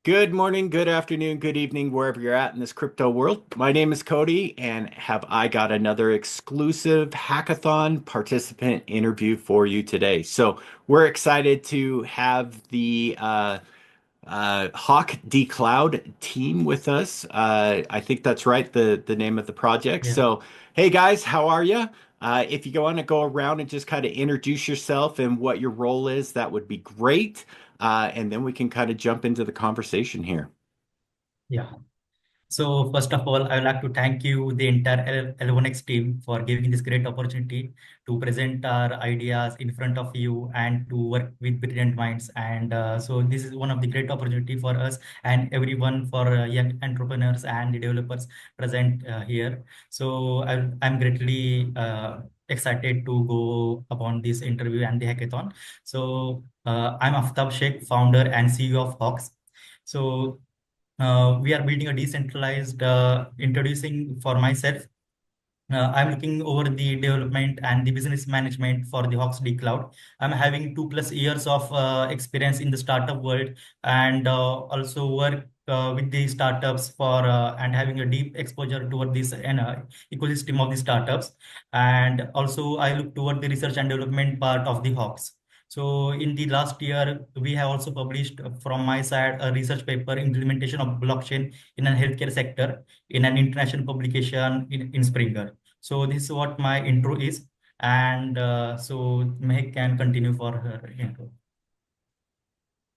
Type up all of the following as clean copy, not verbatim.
Good morning, good afternoon, good evening, wherever you're at in this crypto world. My name is Cody, and have I got another exclusive hackathon participant interview for you today. So we're excited to have the Hawk Decloud team with us. I think that's right, the name of the project. Yeah, So, hey guys, how are you? If you want to go around and just kind of introduce yourself and what your role is, that would be great. And then we can kind of jump into the conversation here. yeah. So first of all, I would like to thank you, the entire L1X team, for giving this great opportunity to present our ideas in front of you and to work with brilliant minds. And so this is one of the great opportunity for us and everyone, for young entrepreneurs and the developers present here. So I'm greatly excited to go upon this interview and the hackathon. So I'm Aftab Sheikh, founder and CEO of Hawks. So we are building a decentralized, introducing for myself. I'm looking over the development and the business management for the Hawks Decloud. I'm having 2+ years of experience in the startup world, and also work with the startups for and having a deep exposure toward this ecosystem of the startups. And also I look toward the research and development part of the Hawks. So in the last year, we have also published from my side a research paper, implementation of blockchain in a healthcare sector, in an international publication in Springer. So this is what my intro is, and so Mehak can continue for her intro.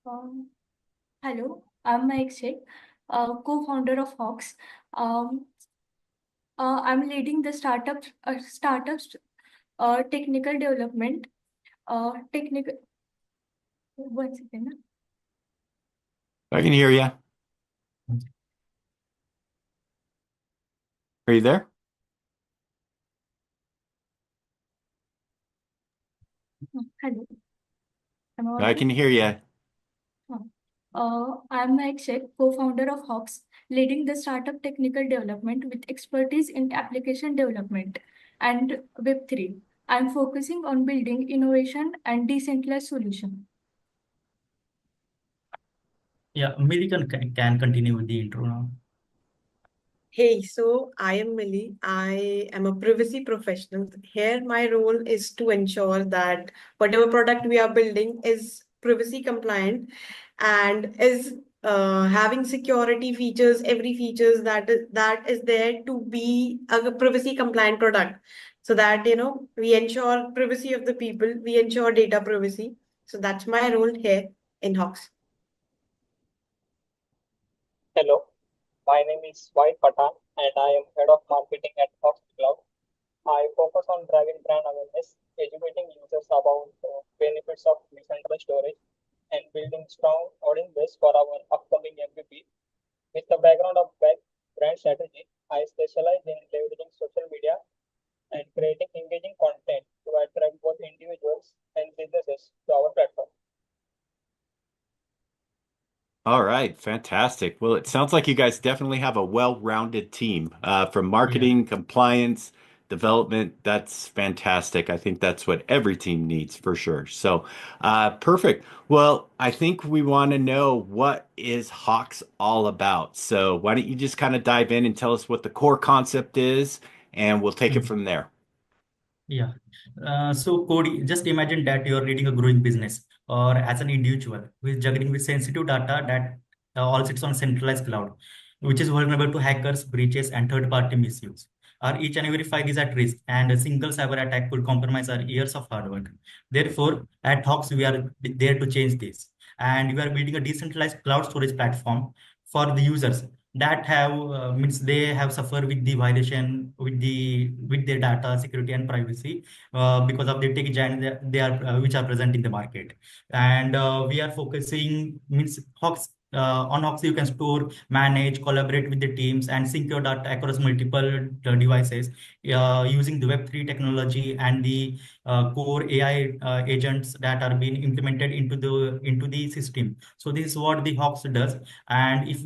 Um, Hello, I'm Mike Sheikh, co-founder of Hawks. Um, I'm leading the startups technical development. Technical. One second. I can hear you. Are you there? Hello, am I I audible? can hear you. I'm Mike Sheikh, co-founder of Hawks, leading the startup technical development with expertise in application development and Web3. I'm focusing on building innovation and decentralized solution. Yeah, Millie can continue with the intro now. Hey, so I am Millie. I am a privacy professional. Here, my role is to ensure that whatever product we are building is privacy compliant and is having security features, every features that is there to be a privacy compliant product. So that we ensure privacy of the people, we ensure data privacy. So that's my role here in Hawks. Hello, my name is White Patan and I am head of marketing at Haawks Cloud. I focus on driving brand awareness, educating users about the benefits of decentralized storage, and building strong audience base for our upcoming MVP. With the background of brand strategy, I specialize in leveraging social media and creating engaging content to attract both individuals and businesses to our platform. All right, fantastic. Well, it sounds like you guys definitely have a well-rounded team from Yeah. marketing, compliance, development. That's fantastic. I think that's what every team needs for sure. So, perfect. Well, I think we want to know what is Hawks all about. So, why don't you just kind of dive in and tell us what the core concept is, and we'll take it Mm. from there. Yeah. So, Cody, just imagine that you are leading a growing business, or as an individual who is juggling with sensitive data that all sits on centralized cloud, which is vulnerable to hackers, breaches, and third-party misuse. Our each and every file is at risk, and a single cyber attack could compromise our years of hard work. Therefore, at Hawks, we are there to change this, and we are building a decentralized cloud storage platform for the users that have means they have suffered with the violation with their data security and privacy because of the tech giant they are which are present in the market. And we are focusing means Hawks. On Hawks, you can store, manage, collaborate with the teams, and sync your data across multiple devices using the Web3 technology and the core AI agents that are being implemented into the system. So this is what the Hawks does. And if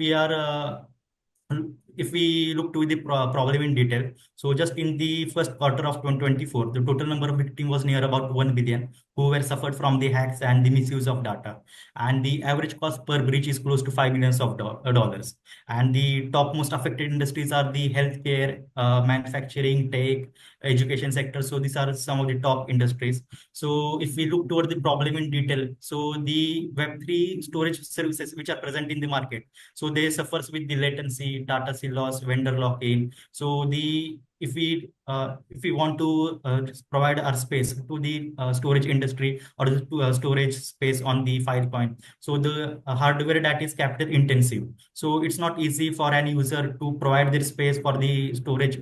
we look to the problem in detail, so just in the first quarter of 2024, the total number of victims was near about 1 billion, who were suffered from the hacks and the misuse of data. And the average cost per breach is close to $5 million of dollars. And the top most affected industries are the healthcare, manufacturing, tech, education sector. So these are some of the top industries. So if we look toward the problem in detail, so the Web3 storage services which are present in the market, so they suffers with the latency, data loss, vendor lock-in. So the if we want to provide our space to the storage industry or to storage space on the Filecoin, so the hardware that is capital intensive. So it's not easy for an user to provide their space for the storage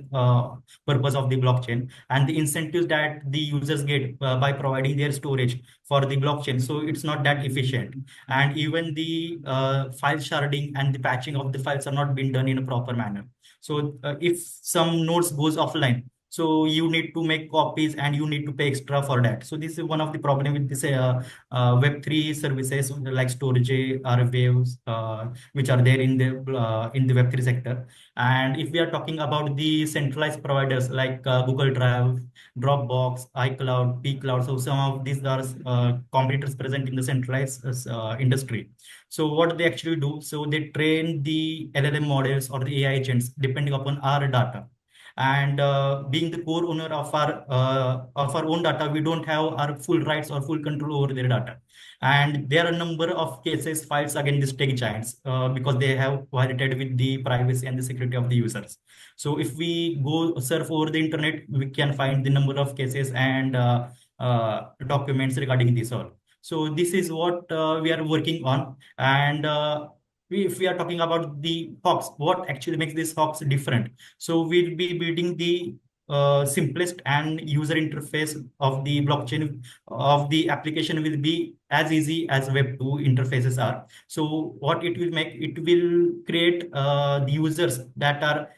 purpose of the blockchain, and the incentives that the users get by providing their storage for the blockchain, so it's not that efficient. And even the file sharding and the patching of the files are not being done in a proper manner. So if some nodes goes offline, so you need to make copies and you need to pay extra for that. So this is one of the problem with this Web3 services like storage or waves, which are there in the Web3 sector. And if we are talking about the centralized providers like Google Drive, Dropbox, iCloud, pCloud, so some of these are competitors present in the centralized industry. So what they actually do, so they train the LLM models or the AI agents depending upon our data. And being the core owner of our own data, we don't have our full rights or full control over their data. And there are a number of cases filed against these tech giants because they have violated with the privacy and the security of the users. So if we go surf over the internet, we can find the number of cases and documents regarding this all. So this is what we are working on. And if we are talking about the Hawks, what actually makes this Hawks different? So we'll be building the simplest and user interface of the blockchain of the application will be as easy as Web2 interfaces are. So what it will make, it will create the users that are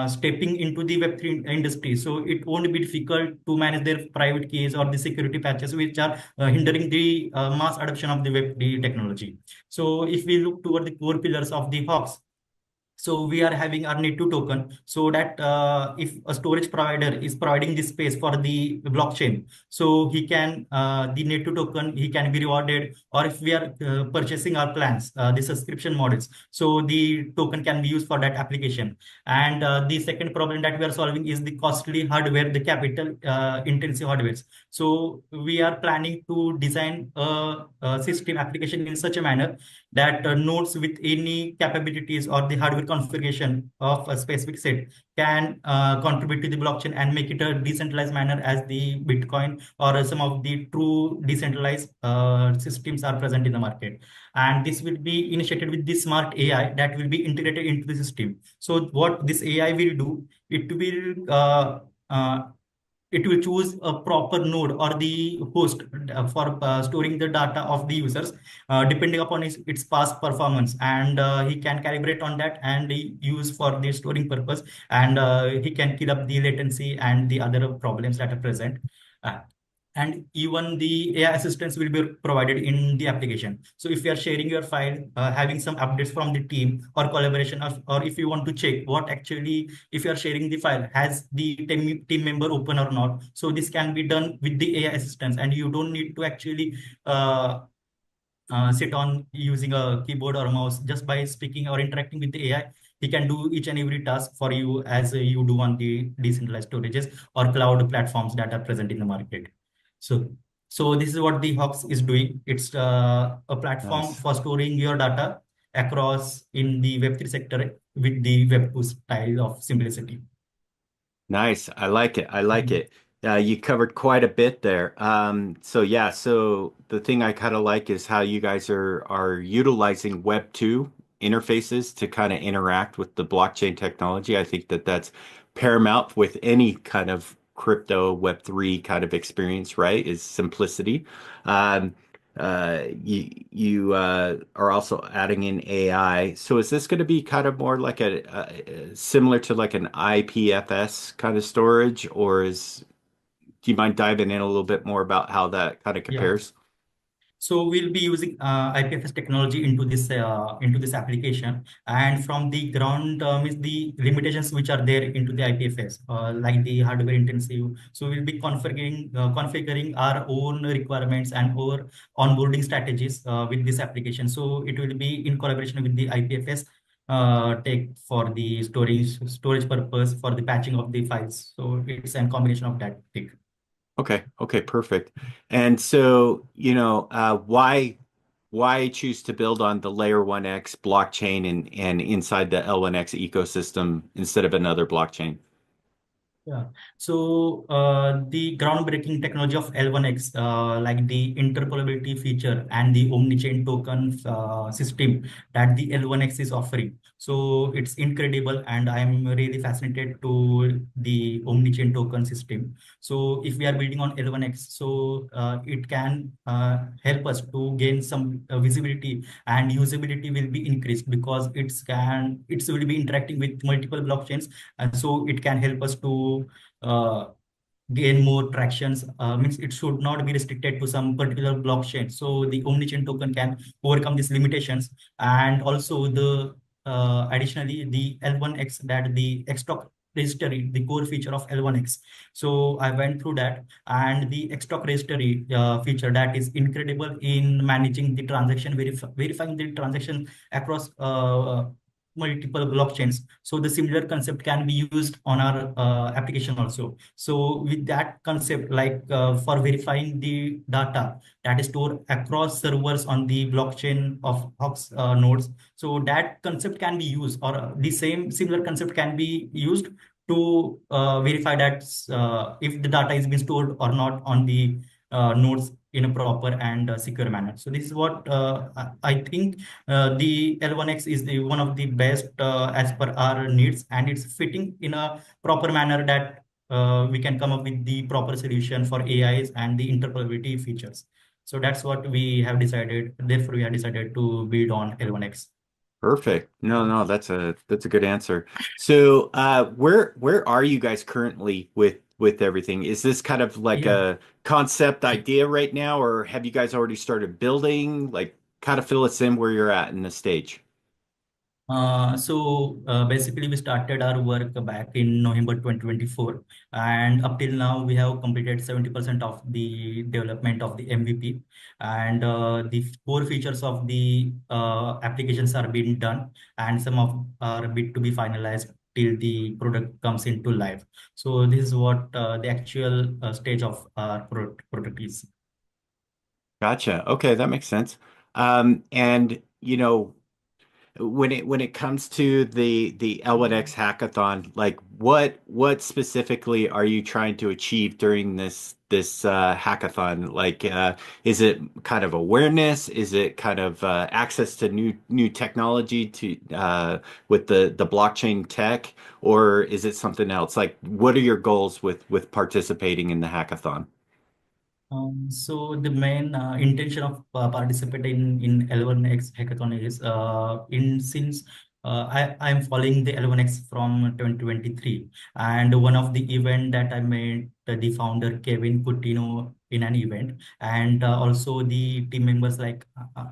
stepping into the Web3 industry. So it won't be difficult to manage their private keys or the security patches, which are hindering the mass adoption of the Web3 technology. So if we look toward the core pillars of the Hawks, so we are having our net2 token, so that if a storage provider is providing this space for the blockchain, so he can the net2 token he can be rewarded. Or if we are purchasing our plans, the subscription models, so the token can be used for that application. And the second problem that we are solving is the costly hardware, the capital intensive hardwares. So we are planning to design a system application in such a manner that nodes with any capabilities or the hardware configuration of a specific set can contribute to the blockchain and make it a decentralized manner as the Bitcoin or some of the true decentralized systems are present in the market. And this will be initiated with the smart AI that will be integrated into the system. So what this AI will do, it will choose a proper node or the host for storing the data of the users depending upon its past performance. And he can calibrate on that and use for the storing purpose. And he can kill up the latency and the other problems that are present. Uh, and even the AI assistance will be provided in the application. So if you are sharing your file, having some updates from the team or collaboration, or if you want to check what actually, if you are sharing the file, has the team member open or not. So this can be done with the AI assistance, and you don't need to actually sit on using a keyboard or a mouse. Just by speaking or interacting with the AI, he can do each and every task for you as you do on the decentralized storages or cloud platforms that are present in the market. So this is what the Hawks is doing. It's a platform Nice. for storing your data across in the Web3 sector with the Web2 style of simplicity. Nice. I like it. I like Mhm. it. You covered quite a bit there. So yeah, so the thing I kind of like is how you guys are utilizing Web 2 interfaces to kind of interact with the blockchain technology. I think that that's paramount with any kind of crypto Web 3 kind of experience, right? Is simplicity. Um, you are also adding in AI. So is this going to be kind of more like a similar to like an IPFS kind of storage, or do you mind diving in a little bit more about how that kind of Yeah. compares? So we'll be using IPFS technology into this application, and from the ground is the limitations which are there into the IPFS, like the hardware intensive. So we'll be configuring our own requirements and our onboarding strategies with this application. So it will be in collaboration with the IPFS take for the storage purpose for the patching of the files. So it's a combination of that take. Okay, perfect. And so, why choose to build on the L1X blockchain and inside the L1X ecosystem instead of another blockchain? Yeah. So the groundbreaking technology of L1X, like the interoperability feature and the omni-chain token system that the L1X is offering. So it's incredible, and I'm really fascinated to the omni-chain token system. So if we are building on L1X, so it can help us to gain some visibility, and usability will be increased because it will be interacting with multiple blockchains, and so it can help us to uh, gain more tractions. Means it should not be restricted to some particular blockchain, so the omnichain token can overcome these limitations. And also the additionally the L1X, that the Xstock registry, the core feature of L1X. So I went through that, and the Xstock registry feature that is incredible in managing the transaction, verifying the transaction across multiple blockchains. So the similar concept can be used on our application also. So with that concept, like for verifying the data that is stored across servers on the blockchain of Hawks nodes, so that concept can be used, or the same similar concept can be used to verify that if the data is being stored or not on the nodes in a proper and secure manner. So this is what I think the L1X is one of the best as per our needs, and it's fitting in a proper manner that we can come up with the proper solution for AIs and the interoperability features. So that's what we have decided. Therefore, we have decided to build on L1X. Perfect. No, that's a good answer. So, where are you guys currently with everything? Is this kind of like Yeah. a concept idea right now, or have you guys already started building? Like, kind of fill us in where you're at in the stage. Basically, we started our work back in November 2024, and up till now, we have completed 70% of the development of the MVP, and the core features of the applications are being done, and some of are bit to be finalized till the product comes into life. So this is what the actual stage of our product is. Gotcha. Okay, that makes sense. And when it comes to the L1X hackathon, like what specifically are you trying to achieve during this hackathon? Like, is it kind of awareness? Is it kind of access to new technology to with the blockchain tech, or is it something else? Like, what are your goals with participating in the hackathon? So the main intention of participating in L1X hackathon is in since I'm following the L1X from 2023, and one of the event that I made the founder Kevin Coutinho in an event, and also the team members like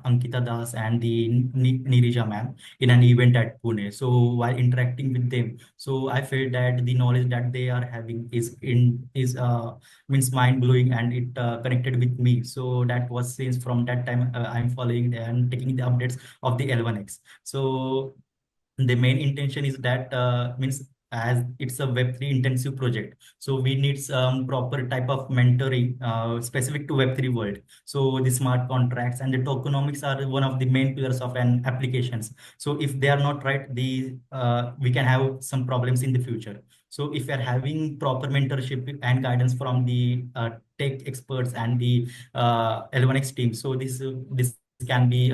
Ankita Das and the Nirija ma'am in an event at Pune. So while interacting with them, so I felt that the knowledge that they are having is means mind blowing, and it connected with me. So that was since from that time I'm following and taking the updates of the L1X. So the main intention is that means as it's a Web3 intensive project, so we need some proper type of mentoring specific to Web3 world. So the smart contracts and the tokenomics are one of the main pillars of an applications. So if they are not right, the we can have some problems in the future. So if we are having proper mentorship and guidance from the tech experts and the L1X team, so this can be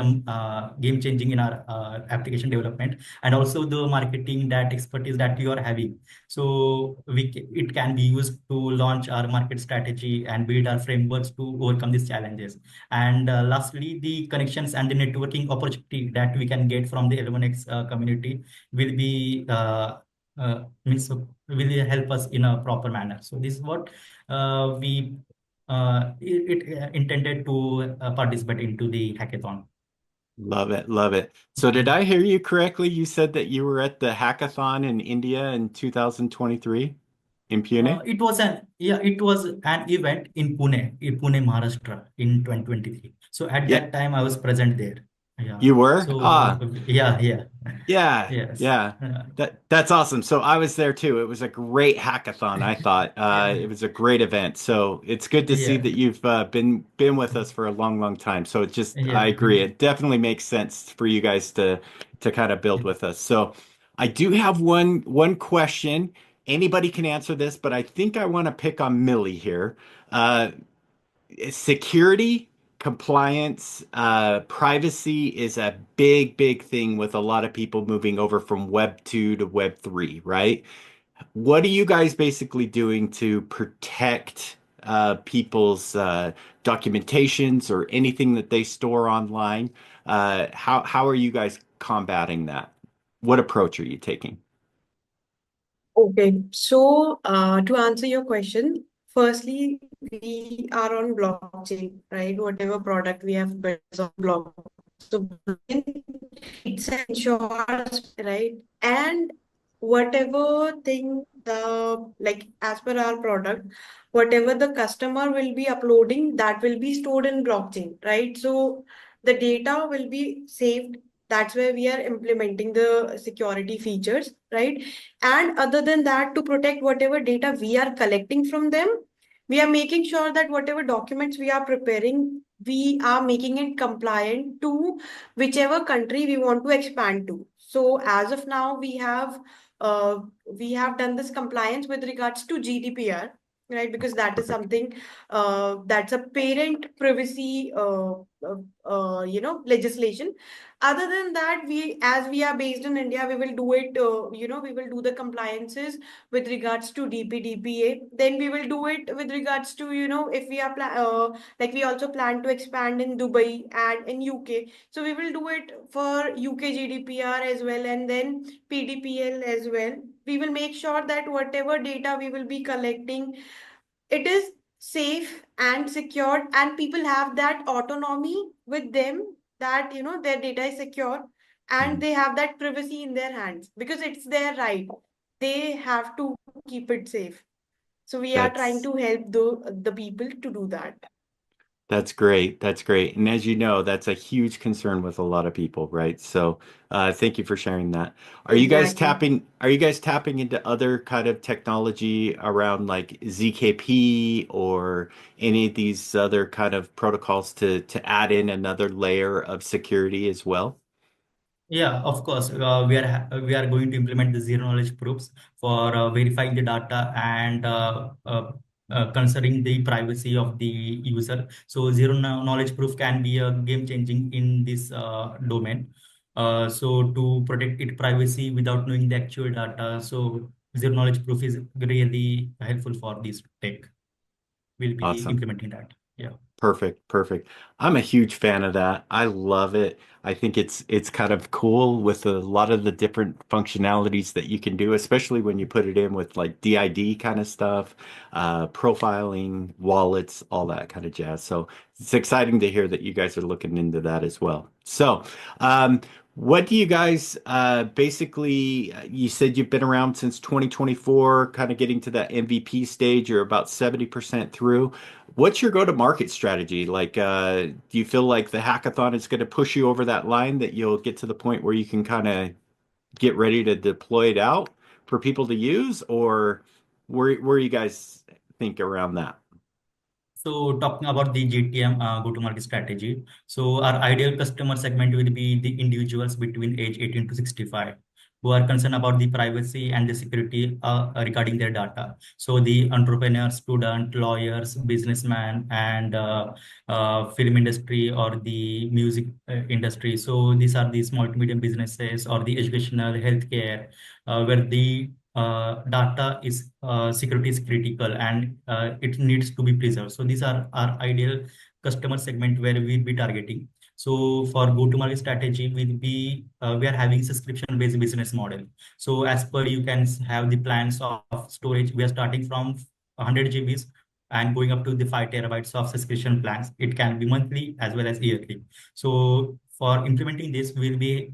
game changing in our application development, and also the marketing that expertise that you are having. So it can be used to launch our market strategy and build our frameworks to overcome these challenges. And lastly, the connections and the networking opportunity that we can get from the L1X community will be means will help us in a proper manner. So this is what we it intended to participate into the hackathon. Love it, love it. So did I hear you correctly? You said that you were at the hackathon in India in 2023 in Pune? It was an event in Pune, Maharashtra in 2023. So at Yeah, that time I was present there. Yeah. you were? So Ah, yeah. yeah, Yes. yeah. That's awesome. So I was there too. It was a great hackathon, I thought. Yeah. It was a great event. So it's good to see Yeah. that you've been with us for a long, long time. So it just I Yeah. agree. It definitely makes sense for you guys to kind of build with us. So I do have one question. Anybody can answer this, but I think I want to pick on Millie here. Uh, Security, compliance, privacy is a big, big thing with a lot of people moving over from Web 2 to Web 3, right? What are you guys basically doing to protect people's documentations or anything that they store online? How are you guys combating that? What approach are you taking? Okay, so to answer your question, firstly, we are on blockchain, right? Whatever product we have built is on blockchain. So blockchain it ensures, right? And whatever thing the like as per our product, whatever the customer will be uploading, that will be stored in blockchain, right? So the data will be saved. That's where we are implementing the security features, right? And other than that, to protect whatever data we are collecting from them, we are making sure that whatever documents we are preparing, we are making it compliant to whichever country we want to expand to. So as of now, we have done this compliance with regards to GDPR, right? Because that is Perfect. something that's a parent privacy, legislation. Other than that, as we are based in India, we will do it. We will do the compliances with regards to DPDPA. Then we will do it with regards to if we are like we also plan to expand in Dubai and in UK. So we will do it for UK GDPR as well, and then PDPL as well. We will make sure that whatever data we will be collecting, it is safe and secured, and people have that autonomy with them that their data is secure and Mhm. they have that privacy in their hands because it's their right. They have to keep it safe. So we are trying That's to help the people to do that. That's great. That's great. And as you know, that's a huge concern with a lot of people, right? So, thank you for sharing that. Exactly. Are you guys tapping into other kind of technology around like ZKP or any of these other kind of protocols to add in another layer of security as well? Yeah, of course. We are going to implement the zero knowledge proofs for verifying the data and considering the privacy of the user. So knowledge proof can be a game changing in this domain. So to protect its privacy without knowing the actual data, so zero knowledge proof is really helpful for this tech. We'll be Awesome. implementing that. Yeah. Perfect, perfect. I'm a huge fan of that. I love it. I think it's kind of cool with a lot of the different functionalities that you can do, especially when you put it in with like DID kind of stuff, profiling, wallets, all that kind of jazz. So it's exciting to hear that you guys are looking into that as well. So, what do you guys basically, you said you've been around since 2024, kind of getting to that MVP stage. You're about 70% through. What's your go-to-market strategy? Like, do you feel like the hackathon is going to push you over that line that you'll get to the point where you can kind of get ready to deploy it out for people to use, or where you guys think around that? So talking about the GTM go-to-market strategy, so our ideal customer segment will be the individuals between age 18 to 65 who are concerned about the privacy and the security regarding their data. So the entrepreneurs, student, lawyers, businessmen, and film industry or the music industry. So these are the small to medium businesses or the educational, healthcare, where the data is security is critical and it needs to be preserved. So these are our ideal customer segment where we'll be targeting. So for go-to-market strategy, we are having subscription-based business model. So as per you can have the plans of storage. We are starting from 100 GBs and going up to the 5 terabytes of subscription plans. It can be monthly as well as yearly. So for implementing this, we'll be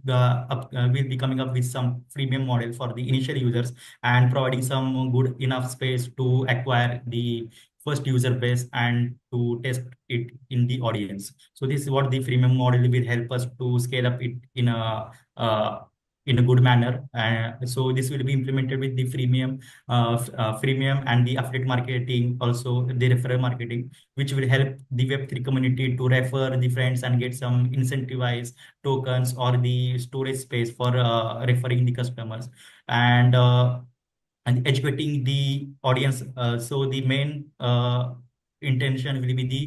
coming up with some freemium model for the initial users and providing some good enough space to acquire the first user base and to test it in the audience. So this is what the freemium model will help us to scale up it uh, in a good manner. So this will be implemented with the freemium and the affiliate marketing, also the referral marketing, which will help the Web3 community to refer the friends and get some incentivized tokens or the storage space for referring the customers. And educating the audience. So the main intention will be the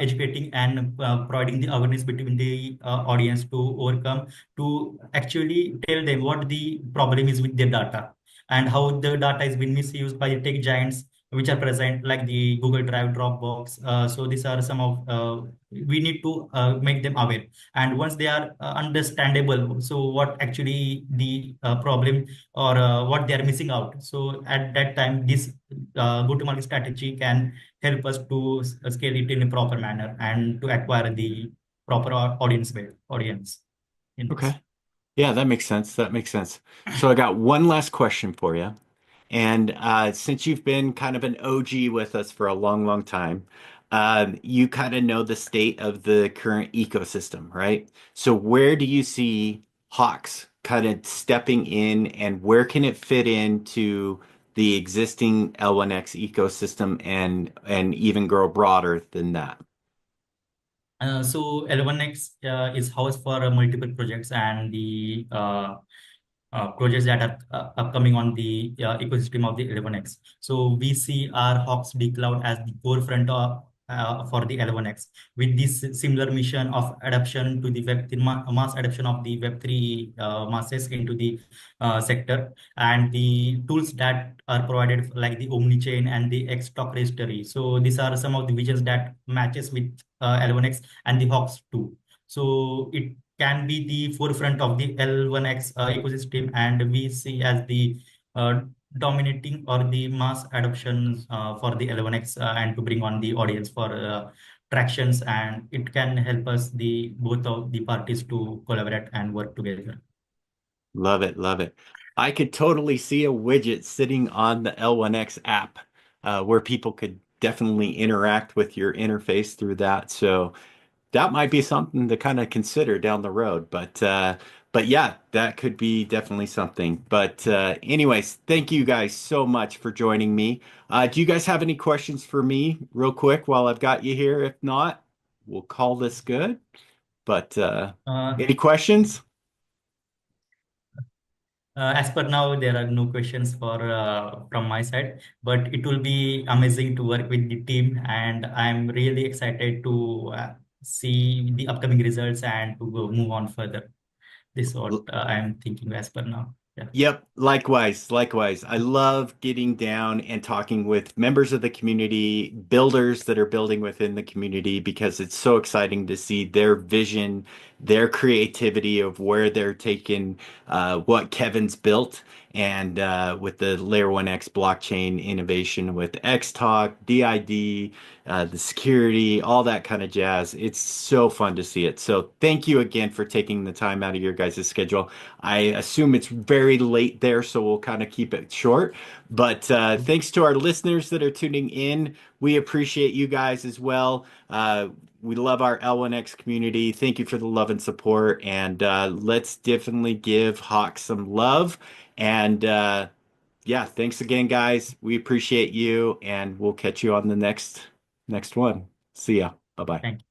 educating and providing the awareness between the audience to overcome, to actually tell them what the problem is with their data and how the data is being misused by the tech giants which are present, like the Google Drive, Dropbox. So these are some of we need to make them aware. And once they are understandable, so what actually the problem or what they are missing out. So at that time, this go-to-market strategy can help us to scale it in a proper manner and to acquire the proper audience in this. Okay. Yeah, that makes sense. That makes sense. So I got one last question for you. And since you've been kind of an OG with us for a long, long time, you kind of know the state of the current ecosystem, right? So where do you see Hawks kind of stepping in, and where can it fit into the existing L1X ecosystem and even grow broader than that? So L1X is house for multiple projects and the projects that are upcoming on the ecosystem of the L1X. So we see our Hawks Decloud as the forefront of for the L1X, with this similar mission of adoption to the Web3 mass adoption of the Web3 masses into the sector, and the tools that are provided like the OmniChain and the X stock registry. So these are some of the visions that matches with L1X and the Hawks too. So it can be the forefront of the L1X ecosystem, and we see as the dominating or the mass adoption for the L1X and to bring on the audience for tractions, and it can help us the both of the parties to collaborate and work together. Love it, love it. I could totally see a widget sitting on the L1X app where people could definitely interact with your interface through that. So that might be something to kind of consider down the road. But yeah, that could be definitely something. But anyways, thank you guys so much for joining me. Do you guys have any questions for me real quick while I've got you here? If not, we'll call this good. But any questions? As per now, there are no questions for from my side, but it will be amazing to work with the team, and I'm really excited to see the upcoming results and to go move on further. This is what I'm thinking as per now. Yeah. Yep, likewise, likewise. I love getting down and talking with members of the community, builders that are building within the community, because it's so exciting to see their vision, their creativity of where they're taking what Kevin's built, and with the Layer 1X blockchain innovation with Xtalk, DID, the security, all that kind of jazz. It's so fun to see it. So thank you again for taking the time out of your guys' schedule. I assume it's very late there, so we'll kind of keep it short. But thanks to our listeners that are tuning in. We appreciate you guys as well. We love our L1X community. Thank you for the love and support. And let's definitely give Hawk some love. And yeah, thanks again, guys. We appreciate you, and we'll catch you on the next one. See ya. Bye-bye. Thank you.